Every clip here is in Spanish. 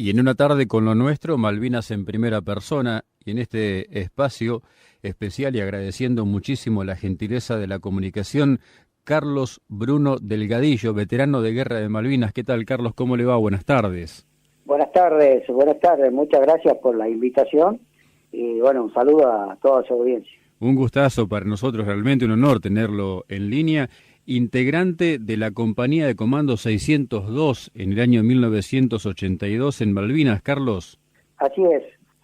Y en una tarde con lo nuestro, Malvinas en primera persona, y en este espacio especial y agradeciendo muchísimo la gentileza de la comunicación, Carlos Bruno Delgadillo, veterano de Guerra de Malvinas. ¿Qué tal, Carlos? ¿Cómo le va? Buenas tardes. Buenas tardes. Muchas gracias por la invitación y bueno, un saludo a toda su audiencia. Un gustazo para nosotros, realmente un honor tenerlo en línea. Integrante de la Compañía de Comando 602 en el año 1982 en Malvinas, Carlos. Así es,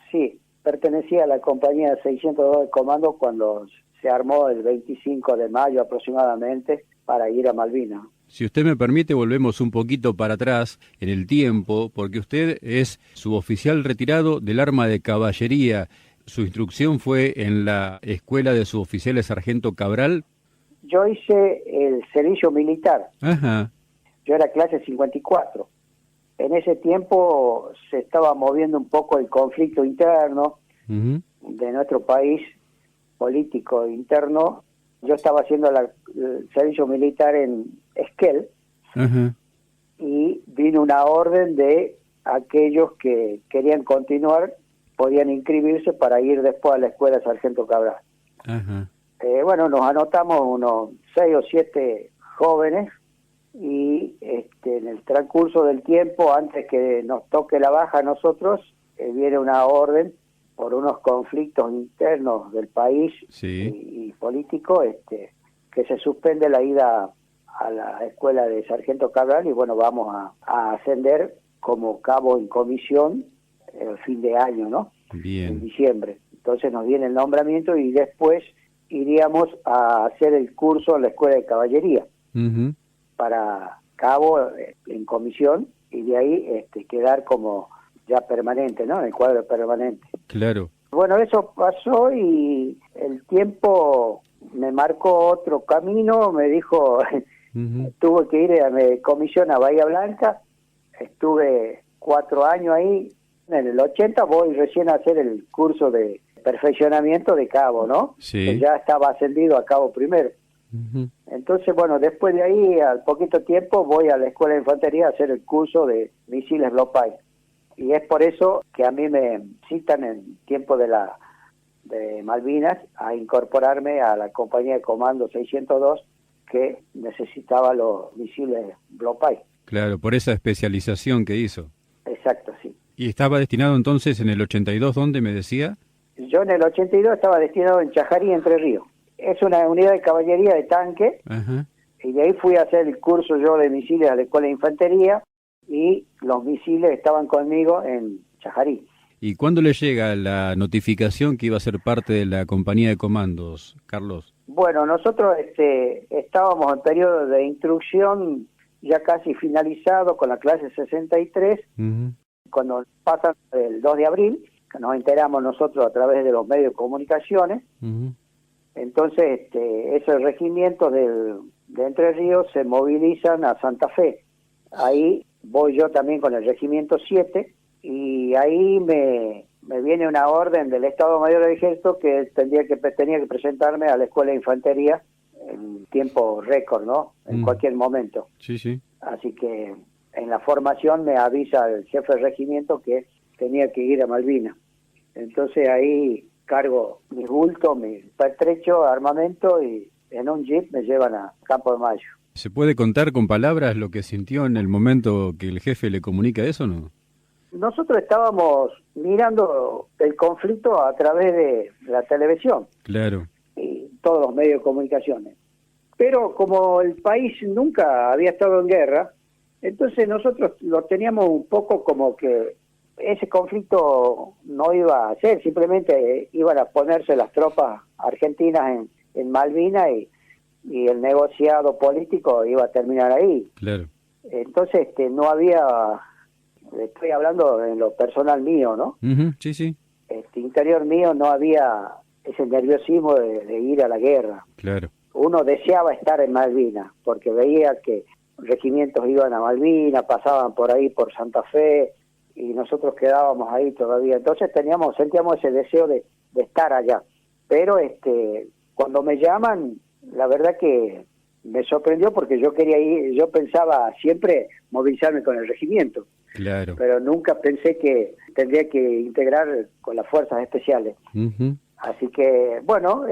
sí. Pertenecía a la Compañía 602 de Comando cuando se armó el 25 de mayo aproximadamente para ir a Malvinas. Si usted me permite, volvemos un poquito para atrás en el tiempo, porque usted es suboficial retirado del arma de caballería. Su instrucción fue en la Escuela de Suboficiales Sargento Cabral. Yo hice el servicio militar. Ajá. Yo era clase 54. En ese tiempo se estaba moviendo un poco el conflicto interno de nuestro país, político interno. Yo estaba haciendo el servicio militar en Esquel. Y vino una orden de aquellos que querían continuar, podían inscribirse para ir después a la Escuela de Sargento Cabral. Bueno, nos anotamos unos 6 o 7 jóvenes y en el transcurso del tiempo, antes que nos toque la baja a nosotros, viene una orden por unos conflictos internos del país y políticos, que se suspende la ida a la Escuela de Sargento Cabral y bueno, vamos a ascender como cabo en comisión el fin de año, ¿no? Bien. En diciembre. Entonces nos viene el nombramiento y después iríamos a hacer el curso en la Escuela de Caballería para cabo en comisión y de ahí quedar como ya permanente, ¿no? En el cuadro permanente. Claro. Bueno, eso pasó y el tiempo me marcó otro camino, me dijo, tuve que ir a mi comisión a Bahía Blanca, estuve 4 años ahí, en el 80 voy recién a hacer el curso de perfeccionamiento de cabo, ¿no? Sí. Que ya estaba ascendido a cabo primero. Entonces, bueno, después de ahí, al poquito tiempo, voy a la Escuela de Infantería a hacer el curso de misiles Blopai. Y es por eso que a mí me citan en tiempo de Malvinas a incorporarme a la Compañía de Comando 602 que necesitaba los misiles Blopai. Claro, por esa especialización que hizo. Exacto, sí. ¿Y estaba destinado entonces en el 82, dónde me decía? Yo en el 82 estaba destinado en Chajarí, Entre Ríos. Es una unidad de caballería de tanque, y de ahí fui a hacer el curso yo de misiles a la Escuela de Infantería, y los misiles estaban conmigo en Chajarí. ¿Y cuándo le llega la notificación que iba a ser parte de la compañía de comandos, Carlos? Bueno, nosotros estábamos en periodo de instrucción ya casi finalizado con la clase 63, cuando pasa el 2 de abril, que nos enteramos nosotros a través de los medios de comunicaciones. Entonces, esos regimientos de Entre Ríos se movilizan a Santa Fe. Ahí voy yo también con el regimiento 7 y ahí me viene una orden del Estado Mayor del Ejército que tenía que presentarme a la Escuela de Infantería en tiempo récord, ¿no? En cualquier momento. Sí. Así que en la formación me avisa el jefe del regimiento que tenía que ir a Malvinas. Entonces ahí cargo mis bultos, mi pertrecho, armamento y en un jeep me llevan a Campo de Mayo. ¿Se puede contar con palabras lo que sintió en el momento que el jefe le comunica eso o no? Nosotros estábamos mirando el conflicto a través de la televisión. Claro. Y todos los medios de comunicaciones. Pero como el país nunca había estado en guerra, entonces nosotros lo teníamos un poco como que ese conflicto no iba a ser, simplemente iban a ponerse las tropas argentinas en Malvinas y el negociado político iba a terminar ahí. Claro. Entonces no había, estoy hablando en lo personal mío, ¿no? Sí. Interior mío no había ese nerviosismo de ir a la guerra. Claro. Uno deseaba estar en Malvinas, porque veía que regimientos iban a Malvinas, pasaban por ahí por Santa Fe, y nosotros quedábamos ahí todavía. Entonces sentíamos ese deseo de estar allá. Pero cuando me llaman, la verdad que me sorprendió porque yo quería ir, yo pensaba siempre movilizarme con el regimiento. Claro. pero nunca pensé que tendría que integrar con las fuerzas especiales. Uh-huh. Así que, bueno,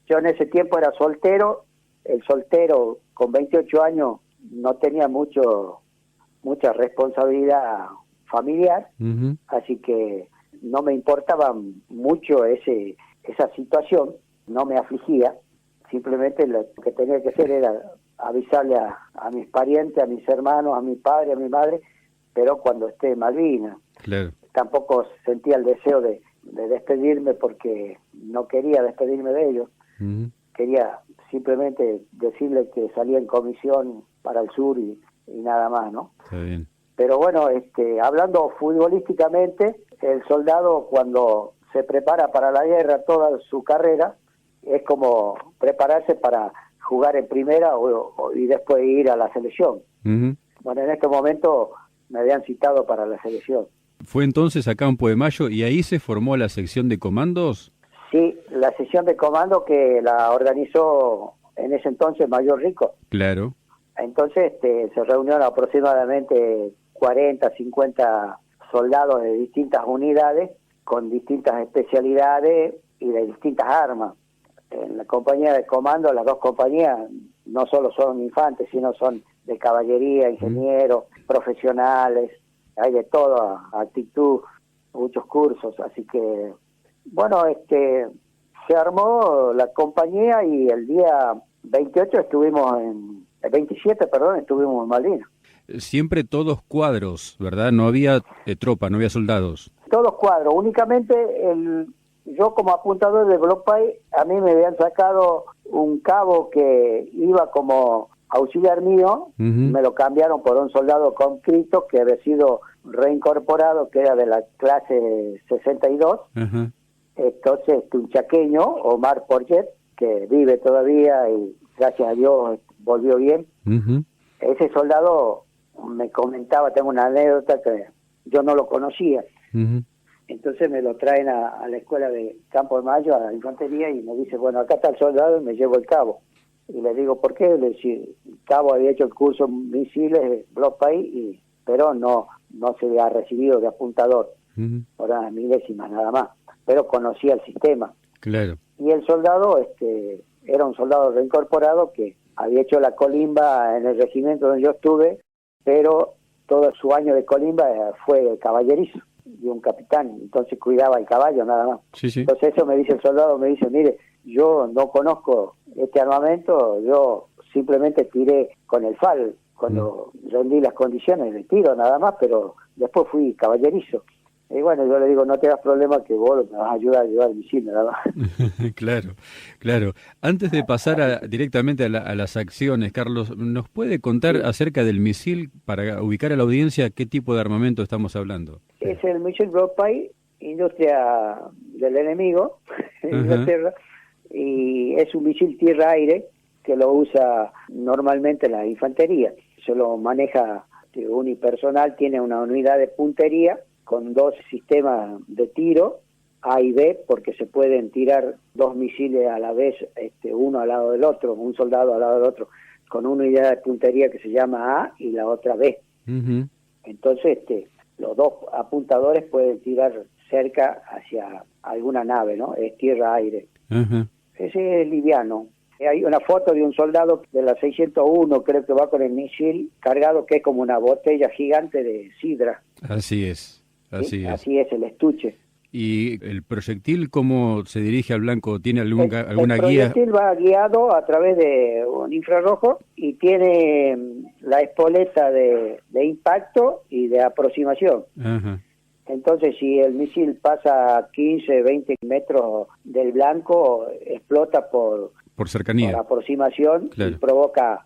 yo en ese tiempo era soltero. El soltero con 28 años no tenía mucha responsabilidad familiar, Uh-huh. así que no me importaba mucho esa situación, no me afligía. Simplemente lo que tenía que hacer era avisarle a mis parientes, a mis hermanos, a mi padre, a mi madre, pero cuando esté en Malvinas. Claro. Tampoco sentía el deseo de despedirme, porque no quería despedirme de ellos. Uh-huh. Quería simplemente decirle que salía en comisión para el sur y nada más, ¿no? Está bien. Pero bueno, hablando futbolísticamente, el soldado cuando se prepara para la guerra toda su carrera, es como prepararse para jugar en primera y después ir a la selección. Uh-huh. Bueno, en este momento me habían citado para la selección. Fue entonces a Campo de Mayo y ahí se formó la sección de comandos. Sí, la sesión de comando que la organizó en ese entonces Mayor Rico. Claro. Entonces se reunieron aproximadamente 40, 50 soldados de distintas unidades, con distintas especialidades y de distintas armas. En la compañía de comando, las dos compañías no solo son infantes, sino son de caballería, ingenieros, profesionales, hay de todo, actitud, muchos cursos, así que bueno, se armó la compañía y el día 28 el 27, estuvimos en Malvinas. Siempre todos cuadros, ¿verdad? No había tropa, no había soldados. Todos cuadros, únicamente yo como apuntador de Block Pay, a mí me habían sacado un cabo que iba como auxiliar mío, Uh-huh. me lo cambiaron por un soldado conscripto que había sido reincorporado, que era de la clase 62. Uh-huh. Entonces, un chaqueño, Omar Porget, que vive todavía y gracias a Dios volvió bien. Uh-huh. Ese soldado me comentaba, tengo una anécdota que yo no lo conocía. Uh-huh. Entonces me lo traen a la escuela de Campo de Mayo, a la infantería, y me dice, bueno, acá está el soldado, y me llevo el cabo. Y le digo, ¿por qué? Le decía, el cabo había hecho el curso misiles, Block Pay, pero no se había recibido de apuntador, Uh-huh. por unas milésimas nada más, pero conocía el sistema. Claro. Y el soldado era un soldado reincorporado que había hecho la colimba en el regimiento donde yo estuve, pero todo su año de colimba fue caballerizo y un capitán, entonces cuidaba el caballo nada más. Sí, sí. Entonces eso me dice el soldado, me dice, mire, yo no conozco este armamento, yo simplemente tiré con el FAL cuando rendí las condiciones de tiro nada más, pero después fui caballerizo. Y bueno, yo le digo, no te hagas problema, que vos me vas a ayudar a llevar el misil nada más. Claro, claro. Antes de pasar directamente a las acciones, Carlos, ¿nos puede contar acerca del misil para ubicar a la audiencia qué tipo de armamento estamos hablando? Es el misil Block Pay, industria del enemigo, en Inglaterra, y es un misil tierra-aire que lo usa normalmente la infantería. Se lo maneja unipersonal, tiene una unidad de puntería con dos sistemas de tiro, A y B, porque se pueden tirar dos misiles a la vez, uno al lado del otro, un soldado al lado del otro, con una unidad de puntería que se llama A y la otra B. Uh-huh. Entonces, los dos apuntadores pueden tirar cerca hacia alguna nave, ¿no? Es tierra-aire. Uh-huh. Ese es liviano. Hay una foto de un soldado de la 601, creo que va con el misil cargado, que es como una botella gigante de sidra. Así es. ¿Sí? Así es el estuche. ¿Y el proyectil cómo se dirige al blanco? ¿Tiene alguna guía? El proyectil va guiado a través de un infrarrojo y tiene la espoleta de impacto y de aproximación. Ajá. Entonces, si el misil pasa a 15, 20 metros del blanco, explota por cercanía, por aproximación, claro, y provoca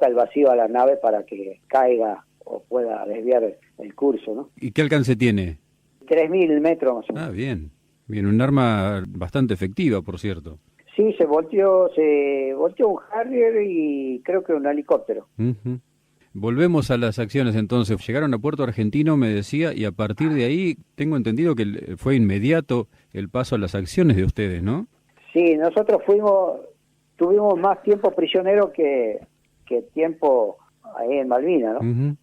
el vacío a la nave para que caiga o pueda desviar el curso, ¿no? ¿Y qué alcance tiene? 3.000 metros más o menos. Ah, bien. Bien, un arma bastante efectiva, por cierto. Sí, se volteó un Harrier y creo que un helicóptero. Uh-huh. Volvemos a las acciones entonces. Llegaron a Puerto Argentino, me decía, y a partir de ahí tengo entendido que fue inmediato el paso a las acciones de ustedes, ¿no? Sí, nosotros tuvimos más tiempo prisionero que tiempo ahí en Malvinas, ¿no? Uh-huh.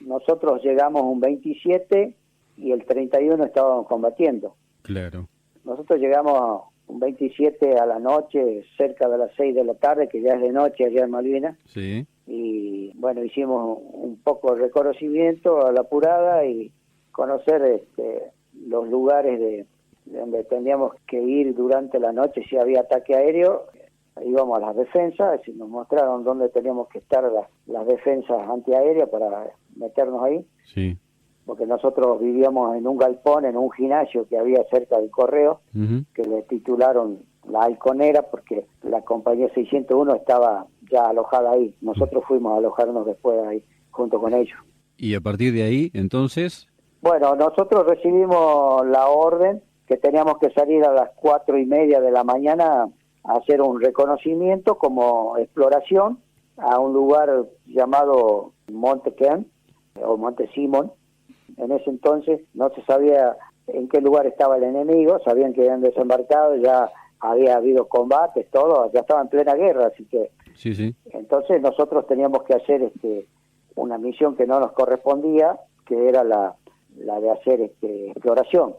nosotros llegamos un 27 y el 31 estábamos combatiendo. Claro. Nosotros llegamos un 27 a la noche, cerca de las 6 de la tarde, que ya es de noche allá en Malvinas. Sí. Y bueno, hicimos un poco de reconocimiento a la apurada y conocer los lugares de donde teníamos que ir durante la noche si había ataque aéreo. Íbamos a las defensas y nos mostraron dónde teníamos que estar las defensas antiaéreas para meternos ahí. Sí. Porque nosotros vivíamos en un galpón, en un gimnasio que había cerca del correo, que le titularon La Halconera, porque la compañía 601 estaba ya alojada ahí. Nosotros fuimos a alojarnos después ahí, junto con ellos. ¿Y a partir de ahí, entonces? Bueno, nosotros recibimos la orden que teníamos que salir a las 4:30 de la mañana a hacer un reconocimiento como exploración a un lugar llamado Monte Kern, o Monte Simón. En ese entonces no se sabía en qué lugar estaba el enemigo, sabían que habían desembarcado, ya había habido combates, todo, ya estaba en plena guerra, así que Sí. entonces nosotros teníamos que hacer una misión que no nos correspondía, que era la de hacer exploración.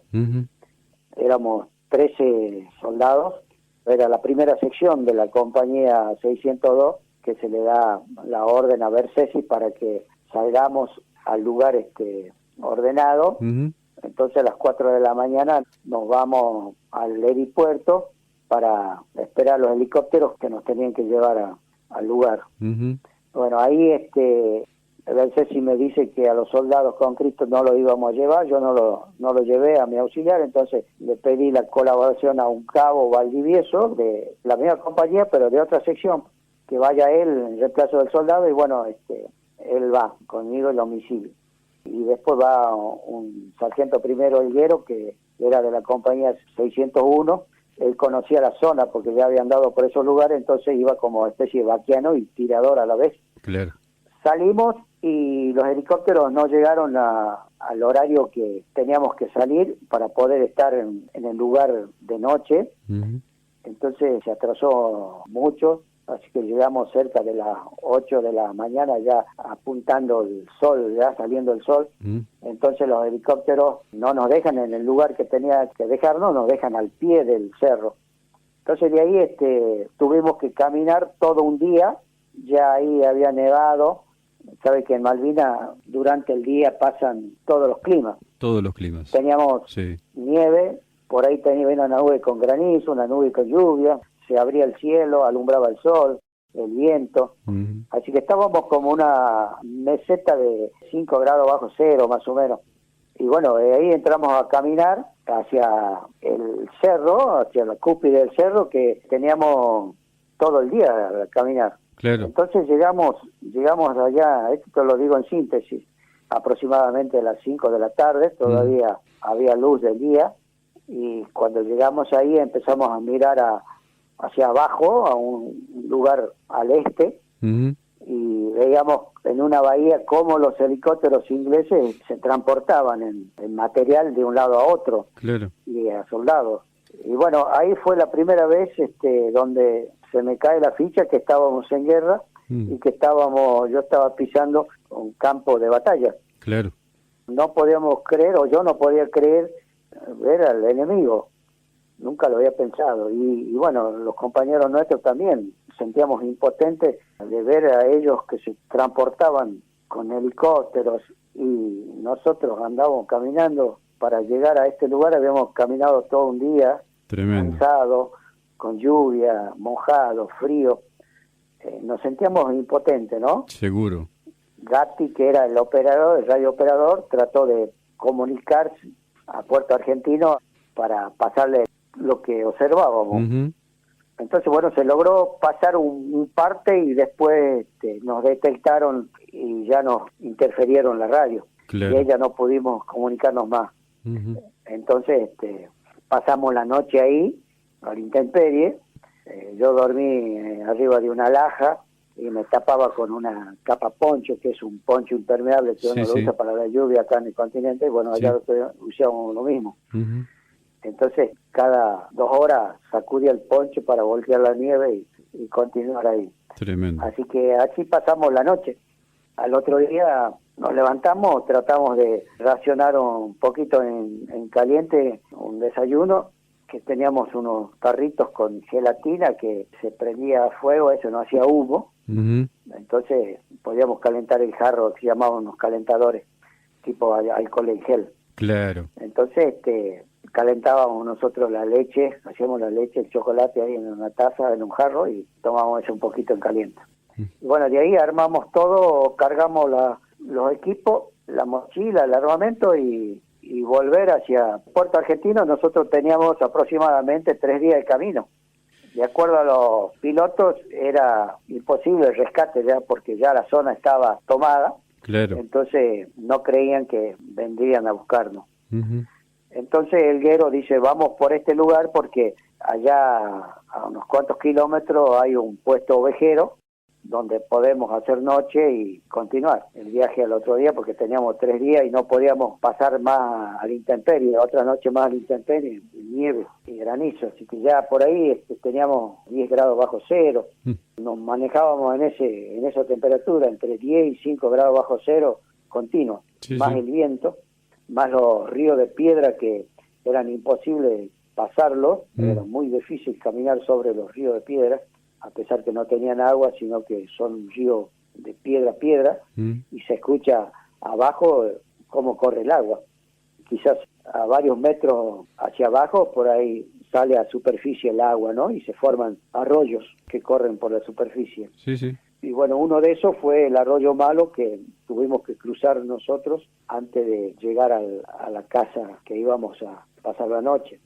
Éramos 13 soldados, era la primera sección de la compañía 602 que se le da la orden a Bersesi para que salgamos al lugar ordenado. Entonces a las 4 de la mañana nos vamos al helipuerto para esperar los helicópteros que nos tenían que llevar al lugar. Bueno, ahí Bersesi me dice que a los soldados con Cristo no lo íbamos a llevar, yo no lo llevé a mi auxiliar, entonces le pedí la colaboración a un cabo Valdivieso de la misma compañía, pero de otra sección, que vaya él en reemplazo del soldado, y bueno, él va conmigo el homicidio. Y después va un sargento primero Helguero, que era de la compañía 601, él conocía la zona porque ya había andado por esos lugares, entonces iba como especie de vaquiano y tirador a la vez. Claro. Salimos y los helicópteros no llegaron al horario que teníamos que salir para poder estar en el lugar de noche. Entonces se atrasó mucho, así que llegamos cerca de las 8 de la mañana ya apuntando el sol, ya saliendo el sol. Entonces los helicópteros no nos dejan en el lugar que tenía que dejarnos, nos dejan al pie del cerro. Entonces de ahí tuvimos que caminar todo un día, ya ahí había nevado. Sabe que en Malvinas durante el día pasan todos los climas. Todos los climas. Teníamos nieve, por ahí tenía una nube con granizo, una nube con lluvia, se abría el cielo, alumbraba el sol, el viento. Así que estábamos como una meseta de 5 grados bajo cero más o menos. Y bueno, de ahí entramos a caminar hacia el cerro, hacia la cúspide del cerro, que teníamos todo el día a caminar. Claro. Entonces llegamos allá, esto lo digo en síntesis, aproximadamente a las 5 de la tarde, todavía había luz del día, y cuando llegamos ahí empezamos a mirar hacia abajo, a un lugar al este, y veíamos en una bahía cómo los helicópteros ingleses se transportaban en material de un lado a otro, y a soldados. Y bueno, ahí fue la primera vez donde se me cae la ficha que estábamos en guerra y que yo estaba pisando un campo de batalla. Claro. No podíamos creer, o yo no podía creer, ver al enemigo. Nunca lo había pensado. Y bueno, los compañeros nuestros también sentíamos impotentes de ver a ellos que se transportaban con helicópteros y nosotros andábamos caminando para llegar a este lugar. Habíamos caminado todo un día, cansado, con lluvia, mojado, frío. Nos sentíamos impotentes, ¿no? Seguro. Gatti, que era el radiooperador, trató de comunicarse a Puerto Argentino para pasarle lo que observábamos. Entonces, bueno, se logró pasar un parte y después nos detectaron y ya nos interferieron la radio. Claro. Y ahí ya no pudimos comunicarnos más. Entonces, pasamos la noche ahí, a la intemperie. Yo dormí arriba de una laja y me tapaba con una capa poncho, que es un poncho impermeable que uno lo usa para la lluvia acá en el continente. Bueno, allá usamos lo mismo. Entonces, cada 2 horas sacudía el poncho para voltear la nieve y continuar ahí. Tremendo. Así que así pasamos la noche. Al otro día nos levantamos, tratamos de racionar un poquito en caliente un desayuno, que teníamos unos tarritos con gelatina que se prendía a fuego, eso no hacía humo, entonces podíamos calentar el jarro, que llamaban unos calentadores, tipo alcohol en gel. Claro. Entonces calentábamos nosotros la leche, hacíamos la leche, el chocolate ahí en una taza, en un jarro, y tomábamos eso un poquito en caliente. Y bueno, de ahí armamos todo, cargamos los equipos, la mochila, el armamento y volver hacia Puerto Argentino. Nosotros teníamos aproximadamente 3 días de camino. De acuerdo a los pilotos, era imposible el rescate ya, porque ya la zona estaba tomada. Claro. Entonces no creían que vendrían a buscarnos. Entonces el guero dice, vamos por este lugar porque allá a unos cuantos kilómetros hay un puesto ovejero donde podemos hacer noche y continuar el viaje al otro día, porque teníamos 3 días y no podíamos pasar más a la intemperie, otra noche más a la intemperie, nieve y granizo, así que ya por ahí teníamos 10 grados bajo cero, nos manejábamos en esa temperatura, entre 10 y 5 grados bajo cero continuo, más el viento, más los ríos de piedra que eran imposibles pasarlos, era muy difícil caminar sobre los ríos de piedra, a pesar que no tenían agua, sino que son ríos de piedra a piedra, y se escucha abajo cómo corre el agua. Quizás a varios metros hacia abajo, por ahí sale a superficie el agua, ¿no? Y se forman arroyos que corren por la superficie. Y bueno, uno de esos fue el arroyo Malo, que tuvimos que cruzar nosotros antes de llegar a la casa que íbamos a pasar la noche.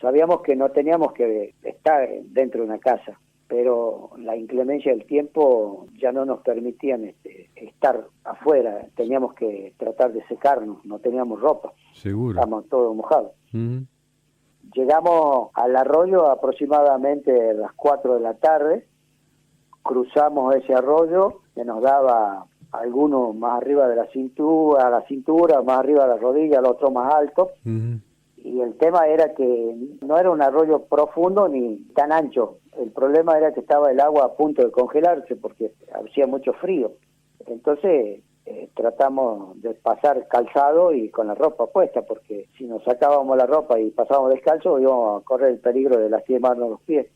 Sabíamos que no teníamos que estar dentro de una casa, pero la inclemencia del tiempo ya no nos permitían estar afuera, teníamos que tratar de secarnos, no teníamos ropa, estábamos todos mojados. Llegamos al arroyo aproximadamente a las 4 de la tarde, cruzamos ese arroyo que nos daba algunos más arriba de la cintura, más arriba de la rodilla, el otro más alto, y el tema era que no era un arroyo profundo ni tan ancho. El problema era que estaba el agua a punto de congelarse porque hacía mucho frío. Entonces tratamos de pasar calzado y con la ropa puesta, porque si nos sacábamos la ropa y pasábamos descalzo íbamos a correr el peligro de lastimarnos los pies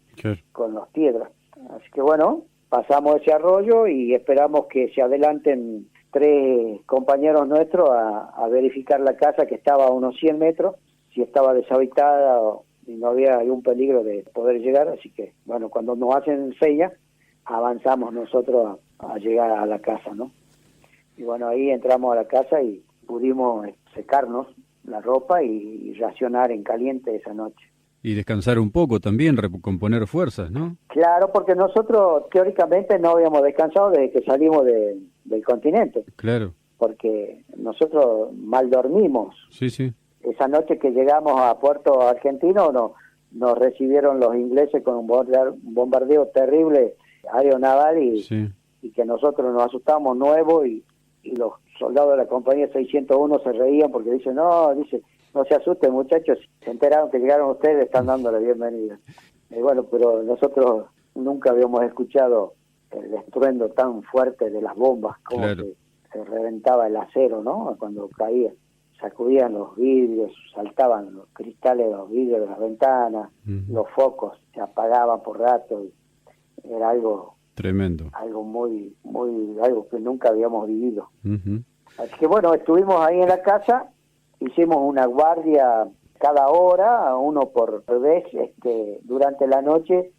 con las piedras. Así que bueno, pasamos ese arroyo y esperamos que se adelanten 3 compañeros nuestros a verificar la casa, que estaba a unos 100 metros, si estaba deshabitada y no había algún peligro de poder llegar. Así que, bueno, cuando nos hacen señas, avanzamos nosotros a llegar a la casa, ¿no? Y bueno, ahí entramos a la casa y pudimos secarnos la ropa y racionar en caliente esa noche. Y descansar un poco también, recomponer fuerzas, ¿no? Claro, porque nosotros teóricamente no habíamos descansado desde que salimos del continente. Claro. Porque nosotros mal dormimos. Esa noche que llegamos a Puerto Argentino nos recibieron los ingleses con un bombardeo terrible aeronaval y que nosotros nos asustamos nuevo y los soldados de la compañía 601 se reían porque dicen, no se asusten muchachos, se enteraron que llegaron ustedes, están dando la bienvenida. Y bueno, pero nosotros nunca habíamos escuchado el estruendo tan fuerte de las bombas, como se reventaba el acero, ¿no? Cuando caía. Sacudían los vidrios, saltaban los cristales de los vidrios de las ventanas, los focos se apagaban por rato, y era algo tremendo, algo muy algo que nunca habíamos vivido. Así que bueno, estuvimos ahí en la casa, hicimos una guardia cada hora, uno por vez, durante la noche.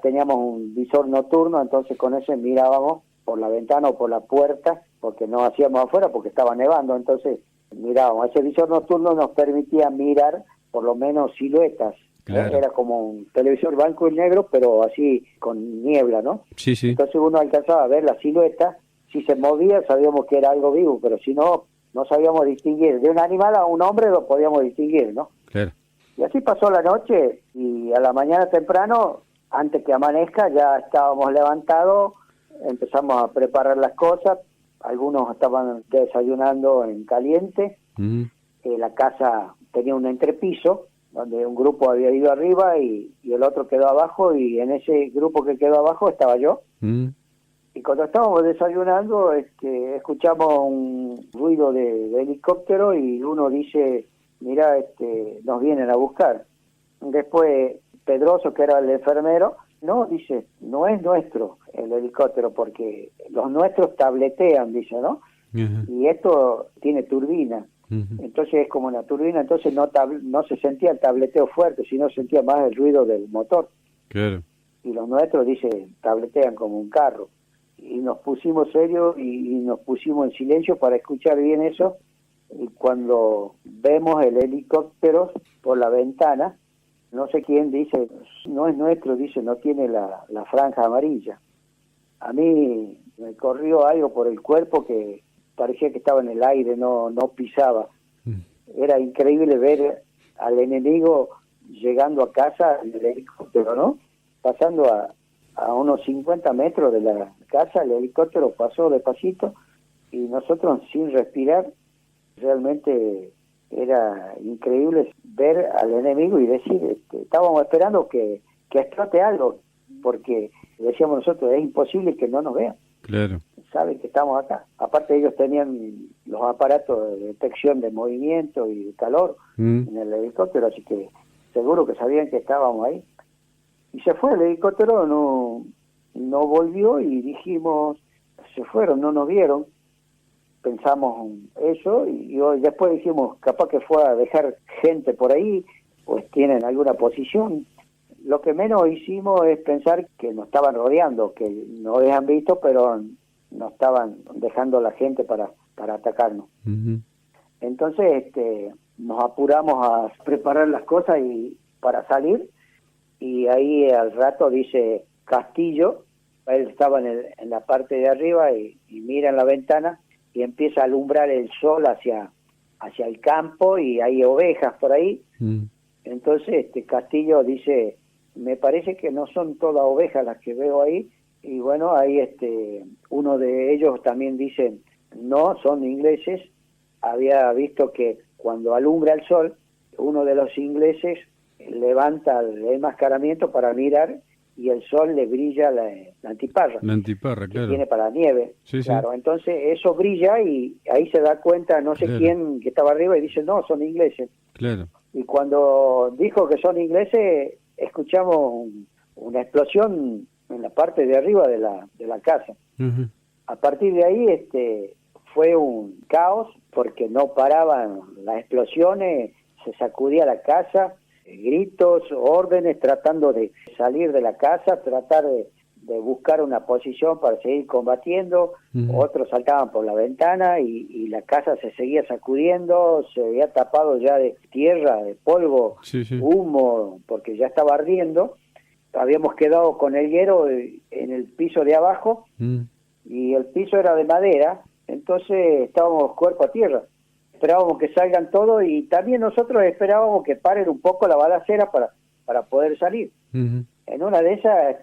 Teníamos un visor nocturno, entonces con ese mirábamos por la ventana o por la puerta, porque no hacíamos afuera porque estaba nevando, entonces mirábamos. Ese visor nocturno nos permitía mirar por lo menos siluetas. Era como un televisor blanco y negro, pero así con niebla, ¿no? Entonces uno alcanzaba a ver la silueta. Si se movía sabíamos que era algo vivo, pero si no, no sabíamos distinguir. De un animal a un hombre lo podíamos distinguir, ¿no? Y así pasó la noche, y a la mañana temprano, antes que amanezca, ya estábamos levantados, empezamos a preparar las cosas. Algunos estaban desayunando en caliente. La casa tenía un entrepiso donde un grupo había ido arriba y el otro quedó abajo, y en ese grupo que quedó abajo estaba yo. Y cuando estábamos desayunando, ese escuchamos un ruido de helicóptero y uno dice, mira, nos vienen a buscar. Después Pedroso, que era el enfermero, no, dice, no es nuestro el helicóptero porque los nuestros tabletean, dice, ¿no? Uh-huh. Y esto tiene turbina. Uh-huh. Entonces es como una turbina, entonces no se sentía el tableteo fuerte, sino sentía más el ruido del motor. Claro. Y los nuestros, dice, tabletean como un carro. Y nos pusimos serios y nos pusimos en silencio para escuchar bien eso. Y cuando vemos el helicóptero por la ventana, no sé quién dice, no es nuestro, dice, no tiene la franja amarilla. A mí me corrió algo por el cuerpo que parecía que estaba en el aire, no pisaba. Era increíble ver al enemigo llegando a casa en el helicóptero, ¿no? Pasando a unos 50 metros de la casa, el helicóptero pasó despacito y nosotros sin respirar. Realmente era increíble ver al enemigo y decir, estábamos esperando que explote algo, porque decíamos nosotros, es imposible que no nos vean. Claro. Saben que estamos acá. Aparte ellos tenían los aparatos de detección de movimiento y de calor en el helicóptero, así que seguro que sabían que estábamos ahí. Y se fue el helicóptero, no volvió y dijimos, se fueron, no nos vieron. Pensamos eso y después dijimos, capaz que fue a dejar gente por ahí, pues tienen alguna posición. Lo que menos hicimos es pensar que nos estaban rodeando, que nos habían visto, pero nos estaban dejando la gente para atacarnos. Uh-huh. Entonces nos apuramos a preparar las cosas y para salir, y ahí al rato dice Castillo, él estaba en la parte de arriba y mira en la ventana y empieza a alumbrar el sol hacia el campo y hay ovejas por ahí. Entonces Castillo dice, me parece que no son todas ovejas las que veo ahí, y bueno, ahí uno de ellos también dice, no, son ingleses. Había visto que cuando alumbra el sol, uno de los ingleses levanta el enmascaramiento para mirar y el sol le brilla la antiparra. La antiparra, claro. Que tiene para la nieve. Sí, claro, sí. Entonces eso brilla y ahí se da cuenta, no sé claro. quién que estaba arriba y dice, no, son ingleses. Claro. Y cuando dijo que son ingleses, escuchamos una explosión en la parte de arriba de la casa. Uh-huh. A partir de ahí fue un caos porque no paraban las explosiones, se sacudía la casa, gritos, órdenes, tratando de salir de la casa, tratar de buscar una posición para seguir combatiendo. Uh-huh. Otros saltaban por la ventana y la casa se seguía sacudiendo, se había tapado ya de tierra, de polvo, sí, sí. humo, porque ya estaba ardiendo. Habíamos quedado con el hierro en el piso de abajo y el piso era de madera, entonces estábamos cuerpo a tierra. Esperábamos que salgan todos y también nosotros esperábamos que paren un poco la balacera para poder salir. Uh-huh. En una de esas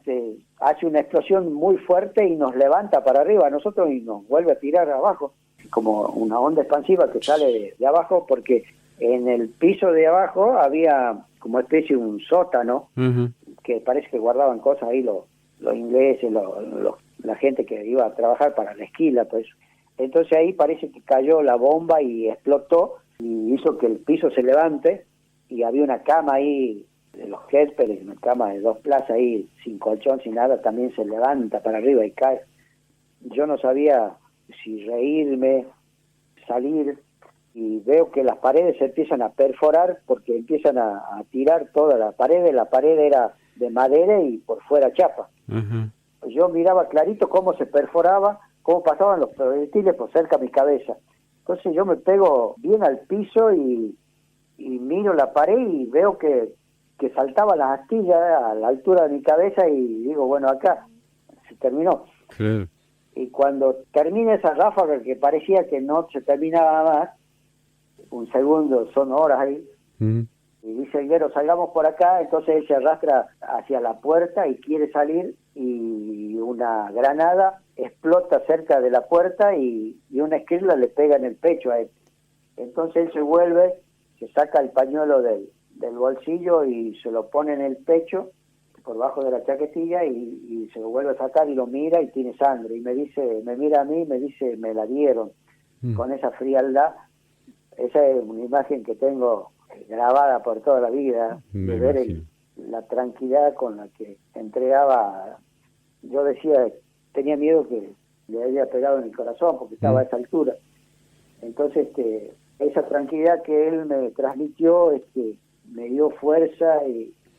hace una explosión muy fuerte y nos levanta para arriba a nosotros y nos vuelve a tirar abajo, como una onda expansiva que sale de abajo, porque en el piso de abajo había como especie de un sótano, uh-huh, que parece que guardaban cosas ahí los ingleses, la gente que iba a trabajar para la esquila, pues. Entonces ahí parece que cayó la bomba y explotó y hizo que el piso se levante y había una cama ahí de los Hesper, una cama de 2 plazas ahí, sin colchón, sin nada, también se levanta para arriba y cae. Yo no sabía si reírme, salir, y veo que las paredes se empiezan a perforar porque empiezan a tirar toda la pared era de madera y por fuera chapa. Uh-huh. Yo miraba clarito cómo se perforaba, cómo pasaban los proyectiles por cerca de mi cabeza. Entonces yo me pego bien al piso y miro la pared y veo que saltaban las astillas a la altura de mi cabeza y digo, bueno, acá se terminó. Sí. Y cuando termina esa ráfaga que parecía que no se terminaba más, un segundo, son horas ahí, y dice el guero, salgamos por acá. Entonces él se arrastra hacia la puerta y quiere salir, y una granada explota cerca de la puerta y una esquirla le pega en el pecho a él. Entonces él se vuelve, se saca el pañuelo del bolsillo y se lo pone en el pecho, por bajo de la chaquetilla y se lo vuelve a sacar y lo mira y tiene sangre. Y me mira a mí y me dice, me la dieron. Con esa frialdad. Esa es una imagen que tengo grabada por toda la vida, de ver la tranquilidad con la que entregaba. Yo decía, tenía miedo que le haya pegado en el corazón porque estaba a esa altura. Entonces, esa tranquilidad que él me transmitió, me dio fuerza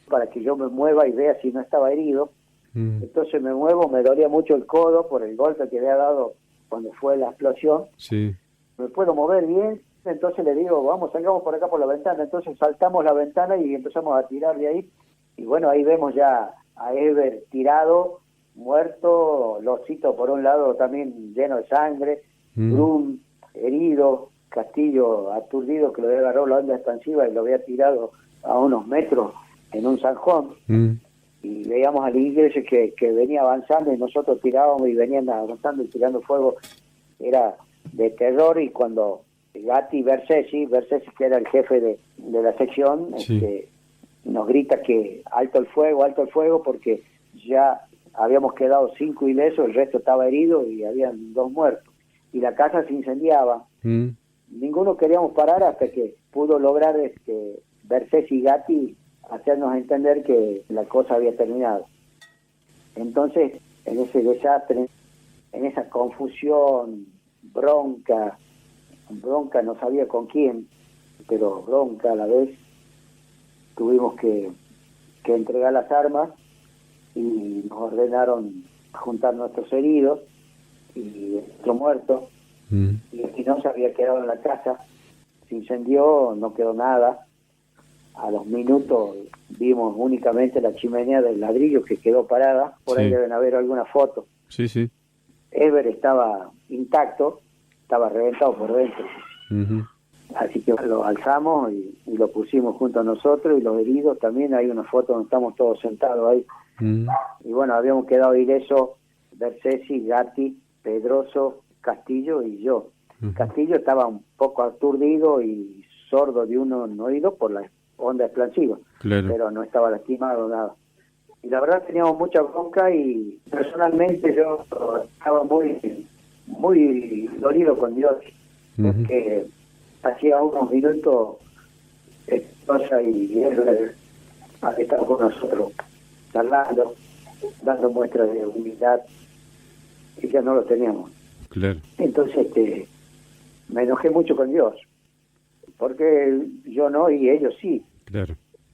para que yo me mueva y vea si no estaba herido. Entonces me muevo, me dolía mucho el codo por el golpe que había dado cuando fue la explosión. Sí. Me puedo mover bien, entonces le digo, vamos, salgamos por acá por la ventana. Entonces saltamos la ventana y empezamos a tirar de ahí. Y bueno, ahí vemos ya a Eber tirado, muerto, Losito por un lado también lleno de sangre, Brun herido, Castillo aturdido que lo había agarrado la onda expansiva y lo había tirado a unos metros en un zanjón. Y veíamos a la iglesia que venía avanzando y nosotros tirábamos y venían avanzando y tirando fuego. Era de terror. Y cuando Gatti Bersesi que era el jefe de la sección, nos grita que alto el fuego, porque ya habíamos quedado 5 ilesos, el resto estaba herido y habían 2 muertos. Y la casa se incendiaba. Ninguno queríamos parar hasta que pudo lograr Bersesi y Gatti hacernos entender que la cosa había terminado. Entonces, en ese desastre, en esa confusión, bronca no sabía con quién, pero bronca a la vez, tuvimos que entregar las armas y nos ordenaron juntar nuestros heridos y nuestro muerto. Y Espinosa había quedado en la casa, se incendió, no quedó nada. A los minutos vimos únicamente la chimenea del ladrillo que quedó parada, por ahí deben haber algunas fotos. Sí. Eber estaba intacto, estaba reventado por dentro. Así que lo alzamos y lo pusimos junto a nosotros, y los heridos también. Hay una foto donde estamos todos sentados ahí. Y bueno, habíamos quedado ilesos Bersesi, Gatti, Pedroso, Castillo y yo. Castillo estaba un poco aturdido y sordo de un oído por la onda explosiva, pero no estaba lastimado, nada. Y la verdad teníamos mucha bronca, y personalmente yo estaba muy dolido con Dios, porque hacía unos minutos Espinosa y él había estado con nosotros charlando, dando muestras de humildad, y ya no lo teníamos. Entonces me enojé mucho con Dios, porque yo no y ellos sí.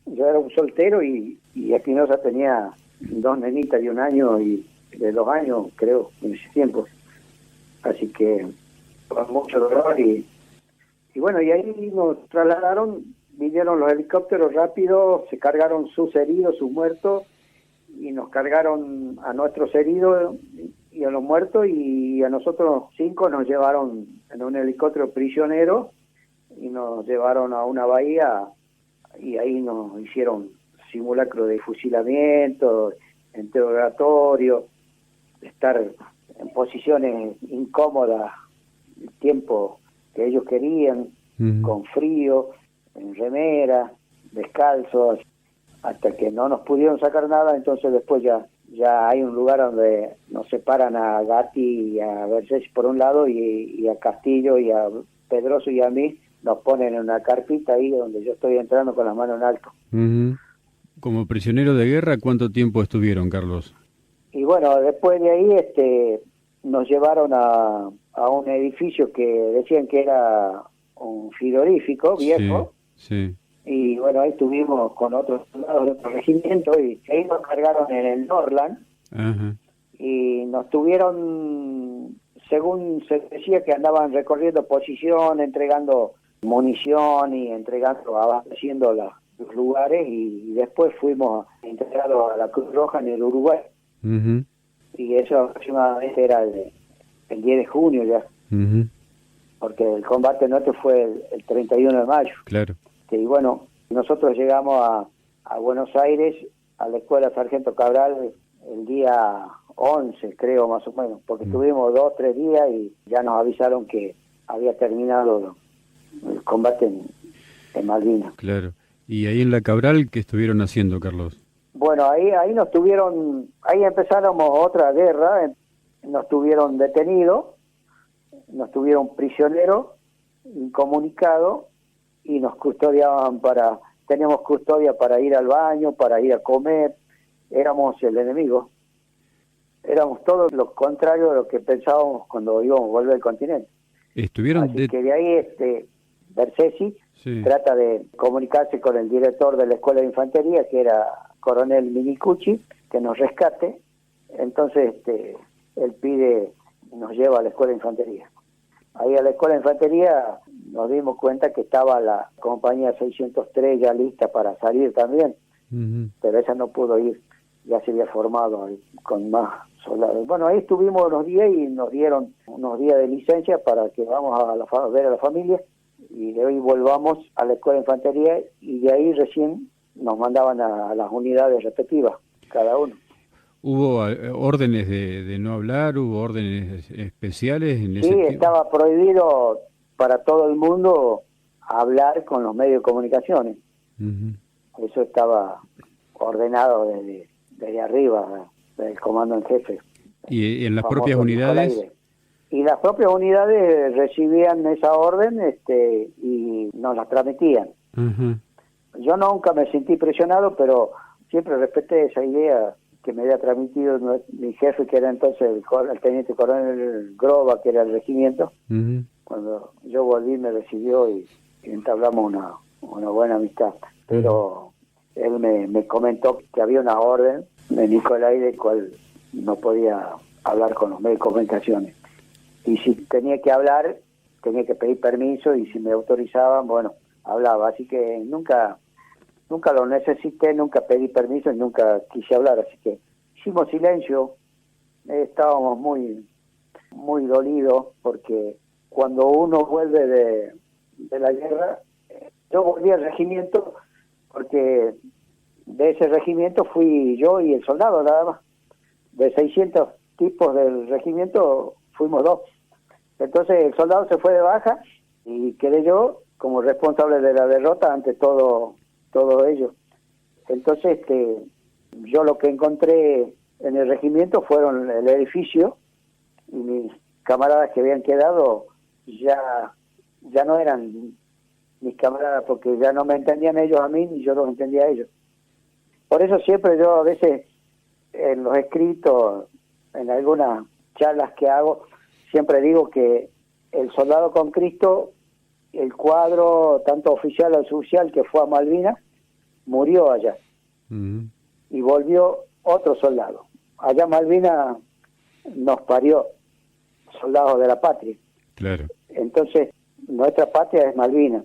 Yo era un soltero y Espinosa tenía 2 nenitas de 1 año y de 2 años, creo, en ese tiempo. Así que con mucho dolor y bueno, y ahí nos trasladaron, vinieron los helicópteros rápido, se cargaron sus heridos, sus muertos, y nos cargaron a nuestros heridos y a los muertos, y a nosotros 5 nos llevaron en un helicóptero prisionero y nos llevaron a una bahía, y ahí nos hicieron simulacro de fusilamiento, interrogatorio, estar en posiciones incómodas el tiempo que ellos querían, con frío, en remera, descalzos, hasta que no nos pudieron sacar nada. Entonces después ya hay un lugar donde nos separan a Gatti y a Bersesi por un lado, y a Castillo y a Pedroso y a mí nos ponen en una carpita ahí donde yo estoy entrando con las manos en alto. Como prisionero de guerra, ¿cuánto tiempo estuvieron, Carlos? Y bueno, después de ahí nos llevaron a un edificio que decían que era un frigorífico viejo. Sí. Y bueno, ahí estuvimos con otros soldados de otro regimiento, y ahí nos cargaron en el Norland. Y nos tuvieron, según se decía, que andaban recorriendo posición, entregando munición y abasteciendo los lugares, y después fuimos integrados a la Cruz Roja en el Uruguay. Y eso aproximadamente era el 10 de junio ya, porque el combate nuestro fue el 31 de mayo. Y bueno, nosotros llegamos a Buenos Aires, a la escuela Sargento Cabral, el día 11, creo, más o menos, porque estuvimos 2-3 días y ya nos avisaron que había terminado el combate en Malvinas. ¿Y ahí en la Cabral qué estuvieron haciendo, Carlos? Bueno, ahí ahí empezáramos otra guerra, nos tuvieron detenidos, nos tuvieron prisioneros, incomunicados, y nos custodiaban teníamos custodia para ir al baño, para ir a comer, éramos el enemigo. Éramos todo lo contrario de lo que pensábamos cuando íbamos a volver al continente. Así que de ahí Bersesi trata de comunicarse con el director de la Escuela de Infantería, que era coronel Minicucci, que nos rescate. Entonces él nos lleva a la Escuela de Infantería. Ahí a la Escuela de Infantería nos dimos cuenta que estaba la compañía 603 ya lista para salir también, pero esa no pudo ir, ya se había formado con más soldados. Bueno, ahí estuvimos unos días y nos dieron unos días de licencia para que vamos a ver a la familia, y de ahí volvamos a la Escuela de Infantería, y de ahí recién nos mandaban a las unidades respectivas, cada uno. ¿Hubo órdenes de no hablar? ¿Hubo órdenes especiales en ese tiempo? Sí, estaba prohibido para todo el mundo hablar con los medios de comunicaciones. Eso estaba ordenado desde arriba, del comando en jefe. ¿Y en las propias unidades? Y las propias unidades recibían esa orden y nos la transmitían. Yo nunca me sentí presionado, pero siempre respeté esa idea que me había transmitido mi jefe, que era entonces el teniente coronel Groba, que era el regimiento. Cuando yo volví me recibió y entablamos una buena amistad. Pero él me comentó que había una orden de Nicolai de cual no podía hablar con los medios de comunicaciones. Y si tenía que hablar, tenía que pedir permiso, y si me autorizaban, bueno, hablaba. Así que nunca lo necesité, nunca pedí permiso y nunca quise hablar. Así que hicimos silencio. Estábamos muy, muy dolidos, porque cuando uno vuelve de la guerra, yo volví al regimiento, porque de ese regimiento fui yo y el soldado nada más. De 600 tipos del regimiento fuimos 2. Entonces el soldado se fue de baja y quedé yo como responsable de la derrota ante todo ello. Entonces yo lo que encontré en el regimiento fueron el edificio, y mis camaradas que habían quedado ya no eran mis camaradas, porque ya no me entendían ellos a mí ni yo los entendía a ellos. Por eso siempre yo a veces en los escritos, en algunas charlas que hago, siempre digo que el soldado con Cristo, el cuadro tanto oficial o suboficial que fue a Malvinas, murió allá. Y volvió otro soldado. Allá Malvinas nos parió soldados de la patria. Claro. Entonces, nuestra patria es Malvinas.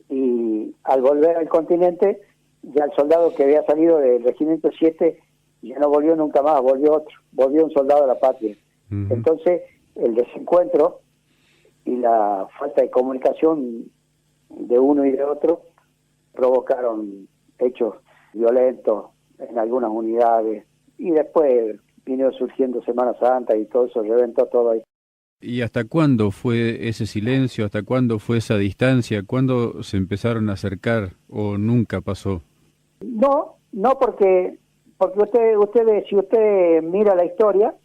Y al volver al continente, ya el soldado que había salido del Regimiento 7 ya no volvió nunca más, volvió un soldado de la patria. Entonces, el desencuentro y la falta de comunicación de uno y de otro provocaron hechos violentos en algunas unidades, y después vino surgiendo Semana Santa y todo eso reventó todo ahí. ¿Y hasta cuándo fue ese silencio? ¿Hasta cuándo fue esa distancia? ¿Cuándo se empezaron a acercar o nunca pasó? No, porque ustedes, si usted mira la historia,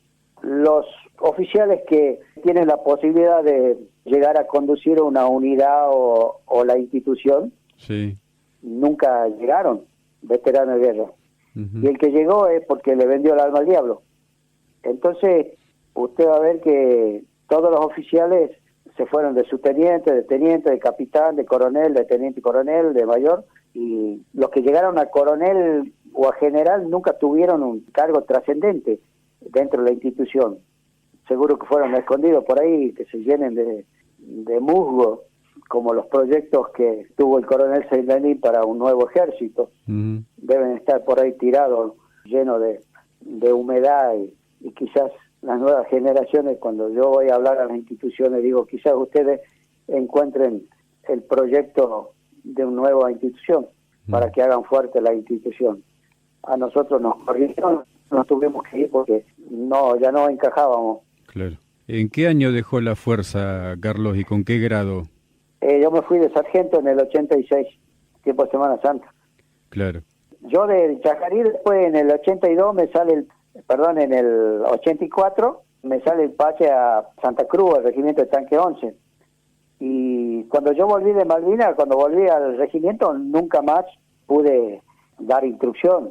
los oficiales que tienen la posibilidad de llegar a conducir una unidad o la institución, sí, nunca llegaron, veteranos de guerra. Y el que llegó es porque le vendió el alma al diablo. Entonces, usted va a ver que todos los oficiales se fueron de subteniente, de teniente, de capitán, de coronel, de teniente coronel, de mayor, y los que llegaron a coronel o a general nunca tuvieron un cargo trascendente dentro de la institución. Seguro que fueron escondidos por ahí, que se llenen de musgo, como los proyectos que tuvo el coronel Seidani para un nuevo ejército. Deben estar por ahí tirados, llenos de humedad, y quizás las nuevas generaciones, cuando yo voy a hablar a las instituciones, digo, quizás ustedes encuentren el proyecto de una nueva institución para que hagan fuerte la institución. A nosotros nos corrieron, nos tuvimos que ir porque ya no encajábamos. Claro. ¿En qué año dejó la fuerza, Carlos, y con qué grado? Yo me fui de sargento en el 86, tiempo de Semana Santa. Claro. Yo de Chajarí, después en el 82 en el 84 me sale el pase a Santa Cruz, al regimiento de Tanque 11. Y cuando yo volví de Malvinas, cuando volví al regimiento, nunca más pude dar instrucción.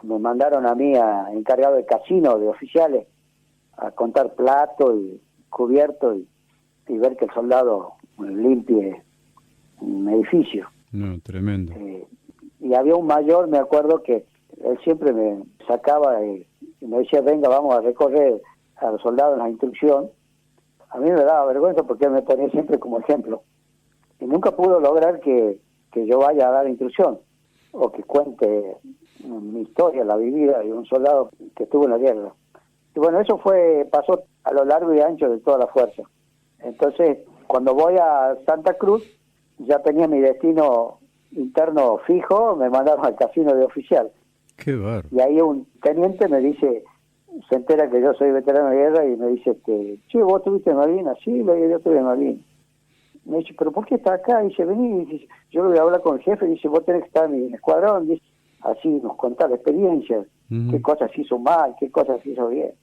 Me mandaron a mí encargado de casino, de oficiales, a contar platos y cubiertos y ver que el soldado limpie un edificio. No, tremendo. Y había un mayor, me acuerdo que él siempre me sacaba y me decía, venga, vamos a recorrer a los soldados la instrucción. A mí me daba vergüenza porque él me ponía siempre como ejemplo. Y nunca pudo lograr que yo vaya a dar instrucción o que cuente mi historia, la vivida de un soldado que estuvo en la guerra. Y bueno, eso pasó a lo largo y ancho de toda la fuerza. Entonces, cuando voy a Santa Cruz, ya tenía mi destino interno fijo, me mandaron al casino de oficial. Qué bárbaro. Y ahí un teniente me dice, se entera que yo soy veterano de guerra y me dice, che, ¿vos estuviste en Malvinas? Sí, yo estuve en Malvinas. Me dice, ¿pero por qué está acá? Dice, vení, dice, yo le voy a hablar con el jefe, dice, vos tenés que estar en mi escuadrón, dice, así nos contá la experiencia, qué cosas hizo mal, qué cosas hizo bien.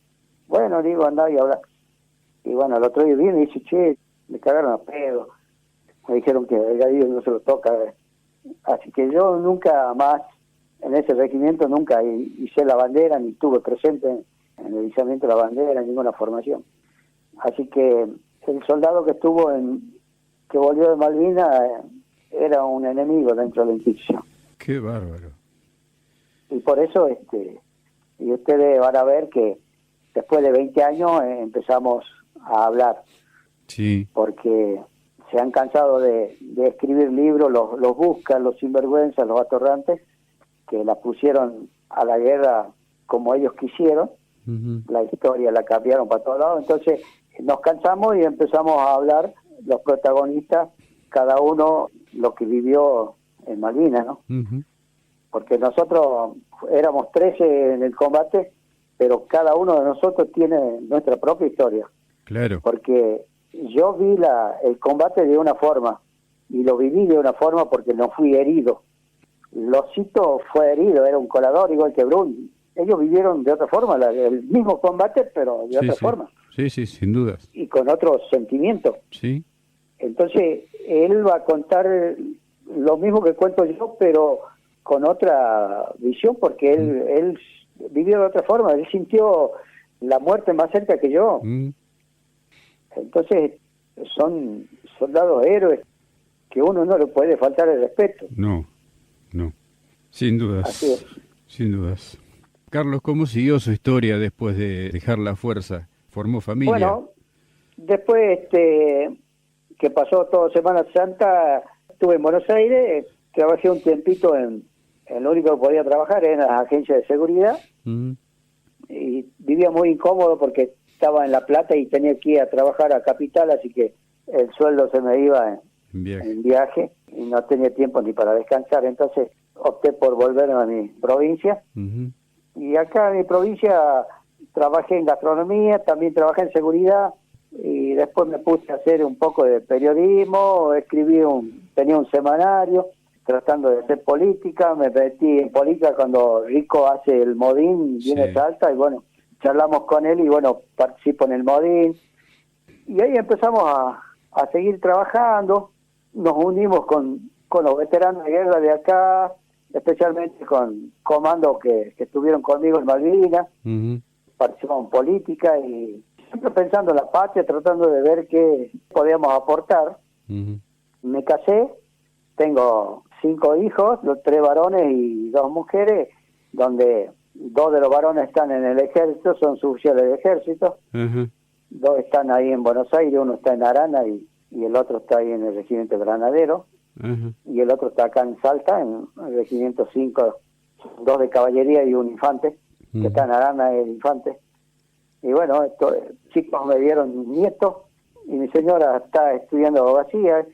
Bueno, digo, andá y habla. Y bueno, el otro día viene y dice, che, me cagaron a pedo, me dijeron que el gadillo no se lo toca. Así que yo nunca más, en ese regimiento, nunca hice la bandera, ni estuve presente en el izamiento de la bandera, en ninguna formación. Así que el soldado que volvió de Malvinas era un enemigo dentro de la institución. Qué bárbaro. Y por eso, y ustedes van a ver que después de 20 años empezamos a hablar. Sí. Porque se han cansado de escribir libros, los buscan, los sinvergüenzas, los atorrantes, que la pusieron a la guerra como ellos quisieron. La historia la cambiaron para todos lados. Entonces nos cansamos y empezamos a hablar los protagonistas, cada uno lo que vivió en Malvinas, ¿no? Porque nosotros éramos 13 en el combate, pero cada uno de nosotros tiene nuestra propia historia. Claro. Porque yo vi el combate de una forma y lo viví de una forma porque no fui herido. Losito fue herido, era un colador igual que Brun. Ellos vivieron de otra forma, el mismo combate, pero de otra forma. Sí, sin dudas. Y con otros sentimientos. Sí. Entonces, él va a contar lo mismo que cuento yo, pero con otra visión, porque él vivió de otra forma, él sintió la muerte más cerca que yo. Entonces, son soldados héroes que uno no le puede faltar el respeto. No, sin dudas. Así es. Sin dudas. Carlos, ¿cómo siguió su historia después de dejar la fuerza? ¿Formó familia? Bueno, después que pasó toda Semana Santa, estuve en Buenos Aires, trabajé un tiempito en lo único que podía trabajar, en las agencias de seguridad, y vivía muy incómodo porque estaba en La Plata y tenía que ir a trabajar a Capital, así que el sueldo se me iba en viaje y no tenía tiempo ni para descansar, entonces opté por volverme a mi provincia. Y acá en mi provincia trabajé en gastronomía, también trabajé en seguridad y después me puse a hacer un poco de periodismo, tenía un semanario tratando de hacer política, me metí en política cuando Rico hace el Modín, viene Salta y bueno, charlamos con él y bueno, participo en el Modín y ahí empezamos a seguir trabajando, nos unimos con los veteranos de guerra de acá, especialmente con comandos que estuvieron conmigo en Malvinas, participamos en política y siempre pensando en la patria, tratando de ver qué podíamos aportar. Me casé, tengo 5 hijos, 3 varones y 2 mujeres, donde 2 de los varones están en el ejército, son suboficiales del ejército, 2 están ahí en Buenos Aires, uno está en Arana y el otro está ahí en el regimiento Granadero, y el otro está acá en Salta, en el regimiento 5, 2 de caballería y un infante, que está en Arana, el infante. Y bueno, estos chicos me dieron nietos, y mi señora está estudiando abogacía,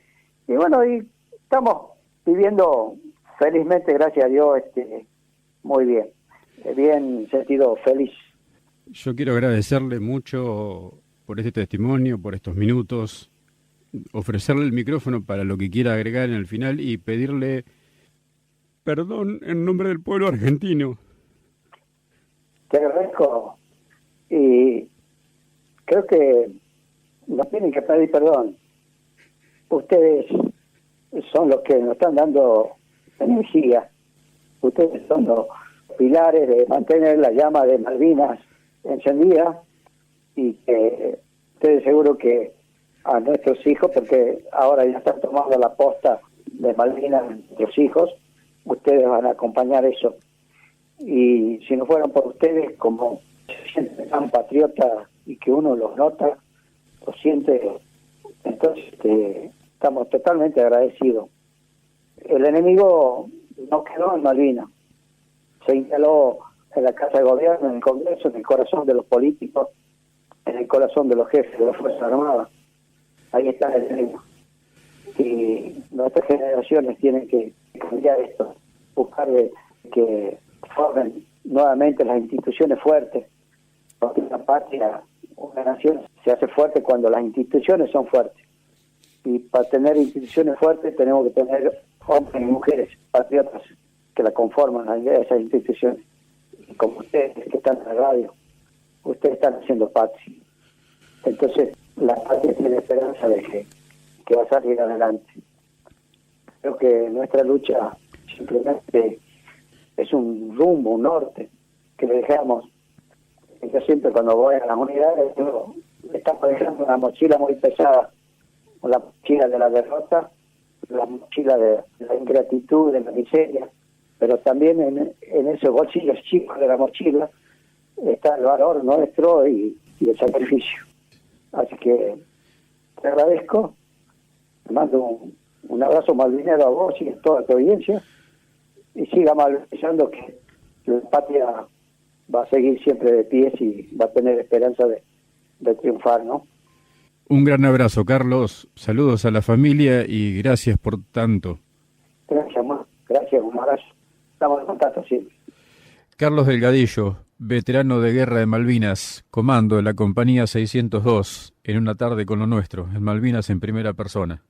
y bueno, y estamos viviendo felizmente, gracias a Dios, muy bien, sentido feliz. Yo quiero agradecerle mucho por este testimonio, por estos minutos, ofrecerle el micrófono para lo que quiera agregar en el final y pedirle perdón en nombre del pueblo argentino. Te agradezco y creo que no tienen que pedir perdón. Ustedes son los que nos están dando energía. Ustedes son los pilares de mantener la llama de Malvinas encendida y que ustedes seguro que a nuestros hijos, porque ahora ya están tomando la posta de Malvinas nuestros hijos, ustedes van a acompañar eso. Y si no fueran por ustedes, como se sienten tan patriotas y que uno los nota, lo siente, entonces estamos totalmente agradecidos. El enemigo no quedó en Malvinas, se instaló en la Casa de Gobierno, en el Congreso, en el corazón de los políticos, en el corazón de los jefes de las Fuerzas Armadas. Ahí está el enemigo. Y nuestras generaciones tienen que cambiar esto, buscar que formen nuevamente las instituciones fuertes, porque una patria, una nación se hace fuerte cuando las instituciones son fuertes. Y para tener instituciones fuertes tenemos que tener hombres y mujeres patriotas que la conforman a esas instituciones. Y como ustedes que están en la radio, ustedes están haciendo patria. Entonces la patria tiene esperanza de que va a salir adelante. Creo que nuestra lucha simplemente es un rumbo, un norte que le dejamos. Yo siempre cuando voy a las unidades, estamos dejando una mochila muy pesada, la mochila de la derrota, la mochila de la ingratitud, de la miseria, pero también en esos bolsillos chicos de la mochila está el valor nuestro y el sacrificio. Así que te agradezco, te mando un abrazo malvinero a vos y a toda tu audiencia, y siga malvinizando que la patria va a seguir siempre de pies y va a tener esperanza de triunfar, ¿no? Un gran abrazo, Carlos. Saludos a la familia y gracias por tanto. Gracias, gracias, un abrazo. Estamos en contacto siempre. Carlos Delgadillo, veterano de guerra de Malvinas, comando de la compañía 602, en una tarde con lo nuestro, en Malvinas en primera persona.